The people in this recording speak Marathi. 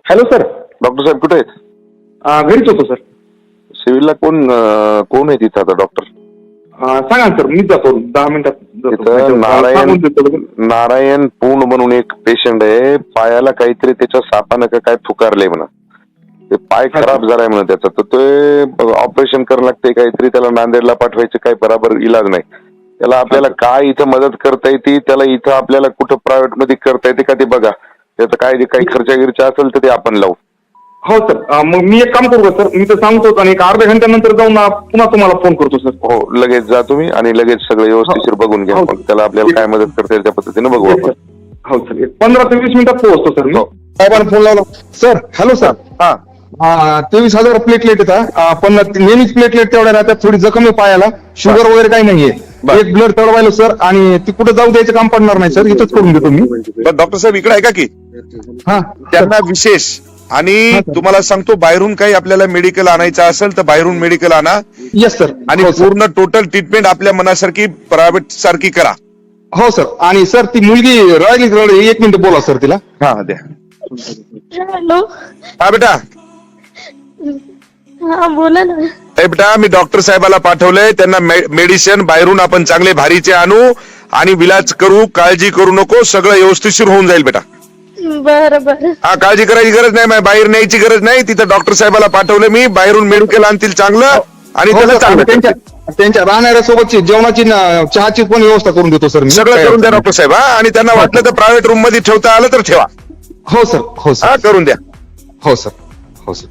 Hello sir. डॉक्टर साहेब कुठे आहेत? घरीच होतो सर. सिव्हिलला कोण कोण आहे तिथं आता डॉक्टर? सांगा ना सर, मीच जातो 10 मिनिटात जातो. तिथं सांगून देतो. नारायण पूर्ण म्हणून एक पेशंट आहे. पायाला काहीतरी त्याच्या सापानं का काय फुकारलंय म्हणा. ते पाय खराब झालाय म्हणा त्याचा, तर ते ऑपरेशन करावं लागतंय काहीतरी. त्याला नांदेडला पाठवायचं, काही बराबर इलाज नाही त्याला. आपल्याला काय इथं मदत करता येते त्याला, इथं आपल्याला कुठं प्रायव्हेट मध्ये करता येते का ते बघा. त्याचं काय काही खर्च असेल तर ते आपण लावू. हो सर. मग मी एक काम करू का सर, मी तर सांगतो आणि एक अर्ध्या घंट्यानंतर जाऊन पुन्हा तुम्हाला फोन करतो सर. हो, लगेच जा तुम्ही आणि लगेच सगळं व्यवस्थित बघून घ्या. मग त्याला आपल्याला काय मदत करता येईल त्या पद्धतीने बघू आपण. हो सर, 15 ते 20 मिनिटात पोहोचतो सर मी. साहेबांना फोन लावला. Sir hello sir. हा 23,000 प्लेटलेट येतात, पण नेहमीच प्लेटलेट तेवढ्या राहतात. थोडी जखम आहे पायाला, शुगर वगैरे काही नाहीये. एक ब्लड चढवायला सर, आणि ती कुठे जाऊ द्यायचं काम पडणार नाही सर, इथंच करून देतो मी. डॉक्टर साहेब इकडे आहे का की हा त्यांना विशेष. आणि तुम्हाला सांगतो, बाहेरून काही आपल्याला मेडिकल आणायचं असेल तर बाहेरून मेडिकल आणा. Yes sir. आणि पूर्ण टोटल ट्रीटमेंट आपल्या मनासारखी प्रायव्हेट सारखी करा. हो सर. आणि सर ती मुलगी रडली, 1 मिनिट बोला सर तिला. हा द्या. हॅलो. हा बेटा. हा बोला ना. बेटा मी डॉक्टर साहेबाला पाठवलंय. त्यांना मेडिसिन बाहेरून आपण चांगले भारीचे आणू आणि विलाज करू. काळजी करू नको, सगळं व्यवस्थितशीर होऊन जाईल बेटा. बरं बरं. हा काळजी करायची गरज नाही, बाहेर न्यायची गरज नाही. तिथं डॉक्टर साहेबाला पाठवलं मी, बाहेरून मेडिकल आणतील चांगलं आणि त्याला चांगलं त्यांच्या राहणाऱ्या सोबतची जेवणाची चहाची पण व्यवस्था करून देतो सर मी. सगळं करून द्या डॉक्टर साहेब. हा आणि त्यांना वाटलं तर प्रायव्हेट रूम मध्ये ठेवता आलं तर ठेवा. हो सर. हो हा सर. करून द्या. हो सर. हो सर.